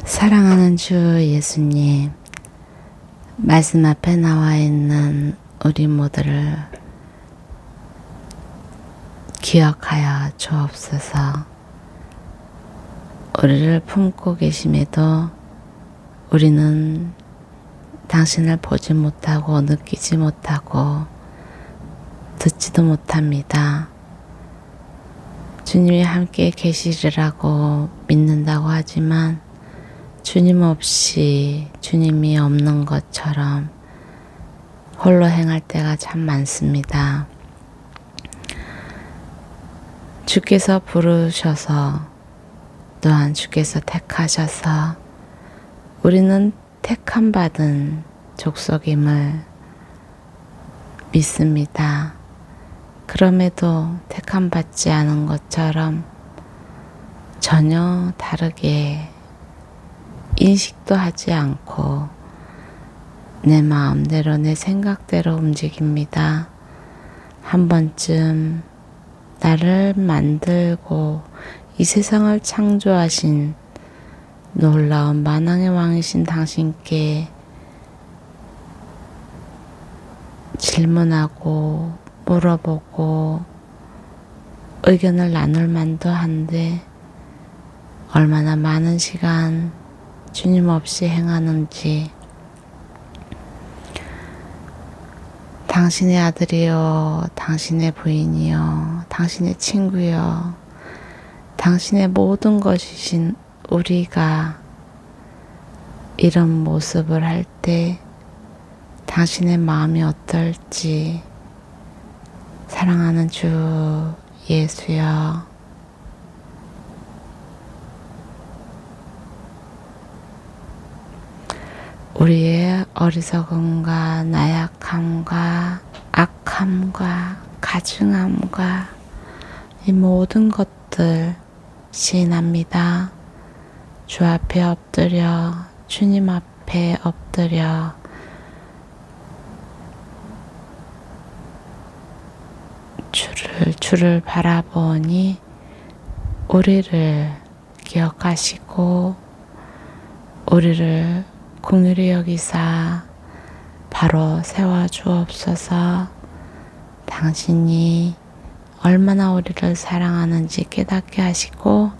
사랑하는 주 예수님, 말씀 앞에 나와 있는 우리 모두를 기억하여 주옵소서. 우리를 품고 계심에도 우리는 당신을 보지 못하고 느끼지 못하고 듣지도 못합니다. 주님이 함께 계시리라고 믿는다고 하지만 주님 없이 주님이 없는 것처럼 홀로 행할 때가 참 많습니다. 주께서 부르셔서 또한 주께서 택하셔서 우리는 택함 받은 족속임을 믿습니다. 그럼에도 택함 받지 않은 것처럼 전혀 다르게 인식도 하지 않고 내 마음대로 내 생각대로 움직입니다. 한 번쯤 나를 만들고 이 세상을 창조하신 놀라운 만왕의 왕이신 당신께 질문하고 물어보고 의견을 나눌 만도 한데 얼마나 많은 시간 주님 없이 행하는지, 당신의 아들이요, 당신의 부인이요, 당신의 친구요, 당신의 모든 것이신 우리가 이런 모습을 할 때 당신의 마음이 어떨지. 사랑하는 주 예수여, 우리의 어리석음과 나약함과 악함과 가증함과 이 모든 것들 시인합니다. 주 앞에 엎드려, 주님 앞에 엎드려 주를 바라보니 우리를 기억하시고 우리를 긍휼히 여기사 바로 세워주옵소서. 당신이 얼마나 우리를 사랑하는지 깨닫게 하시고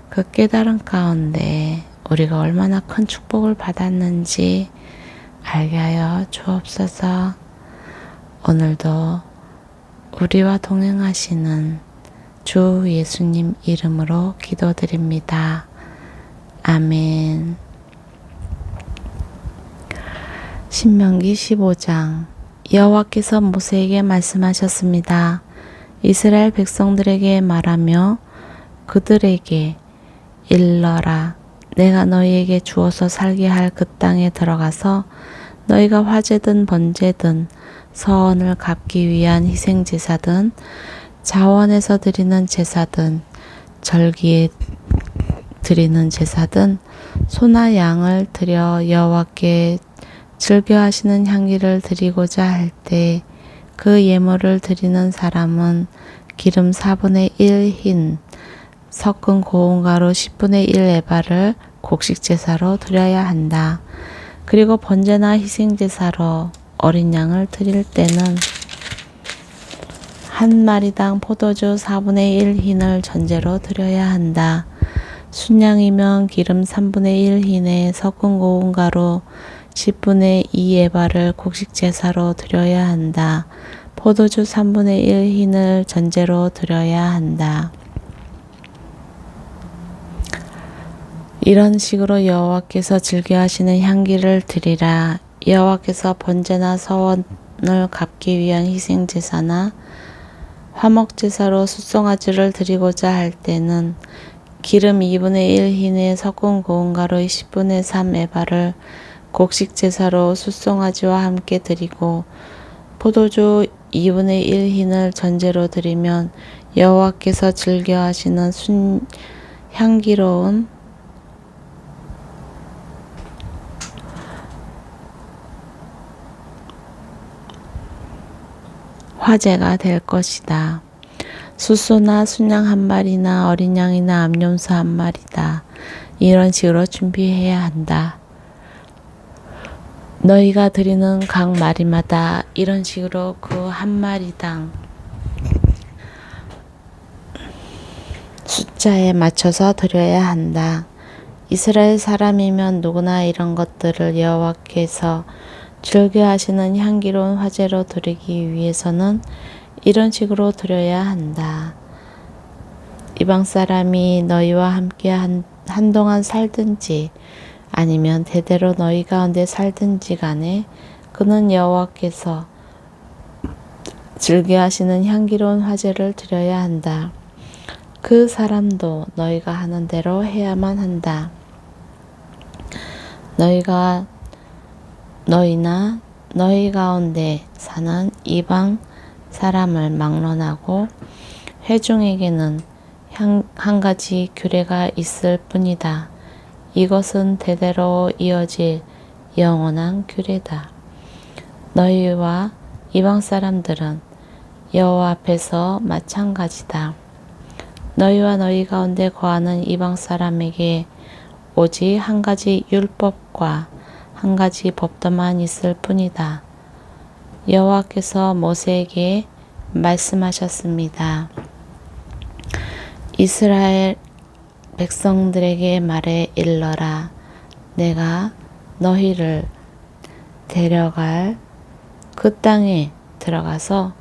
그 깨달음 가운데 우리가 얼마나 큰 축복을 받았는지 알게 하여 주옵소서. 오늘도 우리와 동행하시는 주 예수님 이름으로 기도드립니다. 아멘. 신명기 15장. 여호와께서 모세에게 말씀하셨습니다. 이스라엘 백성들에게 말하며 그들에게 일러라. 내가 너희에게 주어서 살게 할 그 땅에 들어가서 너희가 화제든 번제든 서원을 갚기 위한 희생제사든 자원에서 드리는 제사든 절기에 드리는 제사든 소나 양을 드려 여호와께 즐겨하시는 향기를 드리고자 할 때 그 예물을 드리는 사람은 기름 4분의 1 흰, 섞은 고운 가루 10분의 1 에바를 곡식제사로 드려야 한다. 그리고 번제나 희생제사로 어린 양을 드릴 때는 한 마리당 포도주 4분의 1 흰을 전제로 드려야 한다. 순양이면 기름 3분의 1 흰에 섞은 고운 가루 10분의 2 에바를 곡식제사로 드려야 한다. 포도주 3분의 1 흰을 전제로 드려야 한다. 이런 식으로 여호와께서 즐겨하시는 향기를 드리라. 여호와께서 번제나 서원을 갚기 위한 희생제사나 화목제사로 숫송아지를 드리고자 할 때는 기름 2분의 1 흰에 섞은 고운 가루 10분의 3 에바를 곡식제사로 숫송아지와 함께 드리고 포도주 2분의 1 흰을 전제로 드리면 여호와께서 즐겨하시는 향기로운 화제가 될 것이다. 수소나 순양 한 마리나 어린 양이나 암염소 한 마리다. 이런 식으로 준비해야 한다. 너희가 드리는 각 마리마다 이런 식으로 그 한 마리당 숫자에 맞춰서 드려야 한다. 이스라엘 사람이면 누구나 이런 것들을 여호와께서 즐겨하시는 향기로운 화제로 드리기 위해서는 이런 식으로 드려야 한다. 이방 사람이 너희와 함께 한동안 살든지 아니면 대대로 너희 가운데 살든지 간에 그는 여호와께서 즐겨하시는 향기로운 화제를 드려야 한다. 그 사람도 너희가 하는 대로 해야만 한다. 너희나 너희 가운데 사는 이방 사람을 막론하고 회중에게는 한 가지 규례가 있을 뿐이다. 이것은 대대로 이어질 영원한 규례다. 너희와 이방 사람들은 여호와 앞에서 마찬가지다. 너희와 너희 가운데 거하는 이방 사람에게 오직 한 가지 율법과 한 가지 법도만 있을 뿐이다. 여호와께서 모세에게 말씀하셨습니다. 이스라엘 백성들에게 말해 일러라. 내가 너희를 데려갈 그 땅에 들어가서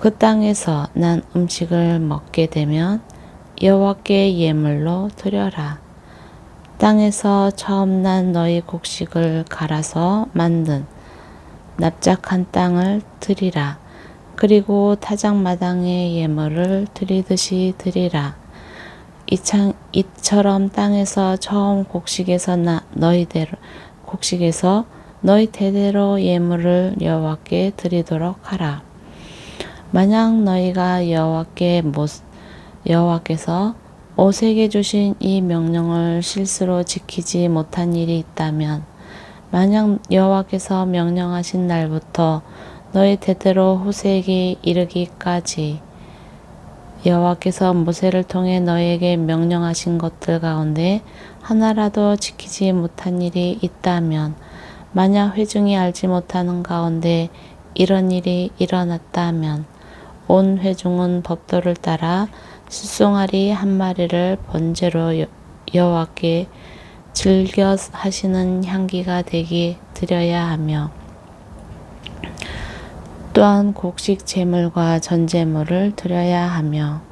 그 땅에서 난 음식을 먹게 되면 여호와께 예물로 드려라. 땅에서 처음 난 너희 곡식을 갈아서 만든 납작한 땅을 드리라. 그리고 타작마당에 예물을 드리듯이 드리라. 이처럼 땅에서 처음 곡식에서 너희 대대로 예물을 여호와께 드리도록 하라. 만약 너희가 여호와께서 모세에게 주신 이 명령을 실수로 지키지 못한 일이 있다면, 만약 여호와께서 명령하신 날부터 너희 대대로 후세에게 이르기까지 여호와께서 모세를 통해 너희에게 명령하신 것들 가운데 하나라도 지키지 못한 일이 있다면, 만약 회중이 알지 못하는 가운데 이런 일이 일어났다면 온 회중은 법도를 따라 숫송아리 한 마리를 번제로 여호와께 즐겨 하시는 향기가 되게 드려야 하며, 또한 곡식 제물과 전제물을 드려야 하며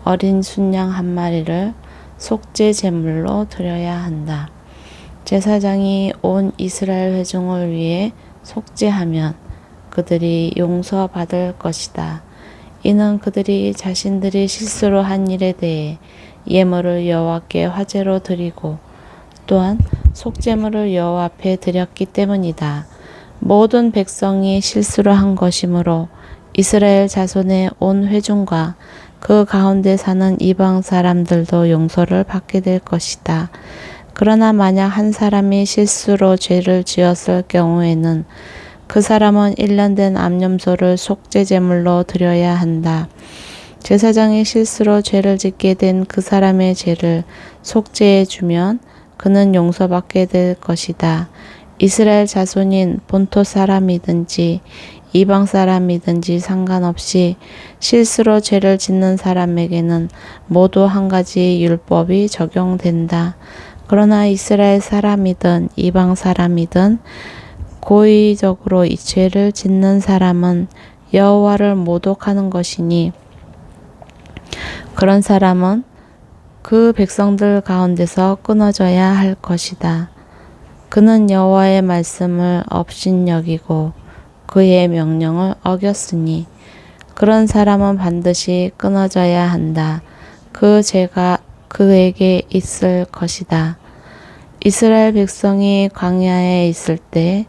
어린 순양 한 마리를 속죄 제물로 드려야 한다. 제사장이 온 이스라엘 회중을 위해 속죄하면 그들이 용서받을 것이다. 이는 그들이 자신들이 실수로 한 일에 대해 예물을 여호와께 화제로 드리고 또한 속죄물을 여호와 앞에 드렸기 때문이다. 모든 백성이 실수로 한 것이므로 이스라엘 자손의 온 회중과 그 가운데 사는 이방 사람들도 용서를 받게 될 것이다. 그러나 만약 한 사람이 실수로 죄를 지었을 경우에는 그 사람은 1년 된 암염소를 속죄제물로 드려야 한다. 제사장이 실수로 죄를 짓게 된 그 사람의 죄를 속죄해 주면 그는 용서받게 될 것이다. 이스라엘 자손인 본토 사람이든지 이방 사람이든지 상관없이 실수로 죄를 짓는 사람에게는 모두 한 가지 율법이 적용된다. 그러나 이스라엘 사람이든 이방 사람이든 고의적으로 이 죄를 짓는 사람은 여호와를 모독하는 것이니 그런 사람은 그 백성들 가운데서 끊어져야 할 것이다. 그는 여호와의 말씀을 업신여기고 그의 명령을 어겼으니 그런 사람은 반드시 끊어져야 한다. 그 죄가 그에게 있을 것이다. 이스라엘 백성이 광야에 있을 때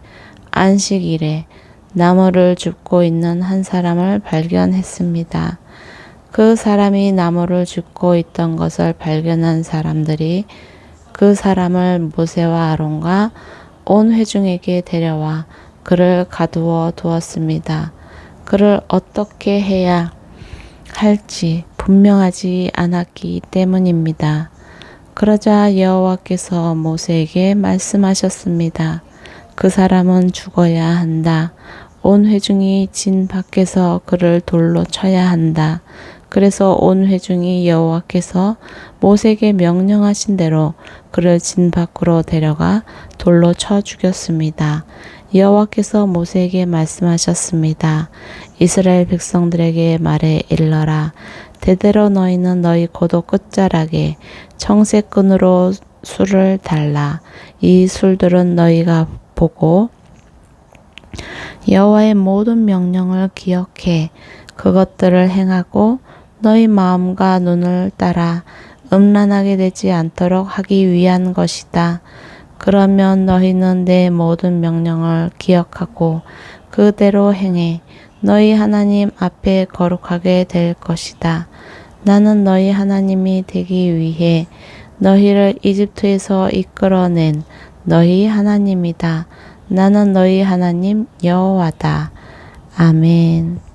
안식일에 나무를 줍고 있는 한 사람을 발견했습니다. 그 사람이 나무를 줍고 있던 것을 발견한 사람들이 그 사람을 모세와 아론과 온 회중에게 데려와 그를 가두어 두었습니다. 그를 어떻게 해야 할지 분명하지 않았기 때문입니다. 그러자 여호와께서 모세에게 말씀하셨습니다. 그 사람은 죽어야 한다. 온 회중이 진 밖에서 그를 돌로 쳐야 한다. 그래서 온 회중이 여호와께서 모세에게 명령하신 대로 그를 진 밖으로 데려가 돌로 쳐 죽였습니다. 여호와께서 모세에게 말씀하셨습니다. 이스라엘 백성들에게 말해 일러라. 대대로 너희는 너희 고도 끝자락에 청새끈으로 술을 달라. 이 술들은 너희가 보고 여호와의 모든 명령을 기억해 그것들을 행하고 너희 마음과 눈을 따라 음란하게 되지 않도록 하기 위한 것이다. 그러면 너희는 내 모든 명령을 기억하고 그대로 행해 너희 하나님 앞에 거룩하게 될 것이다. 나는 너희 하나님이 되기 위해 너희를 이집트에서 이끌어낸 너희 하나님이다. 나는 너희 하나님 여호와다. 아멘.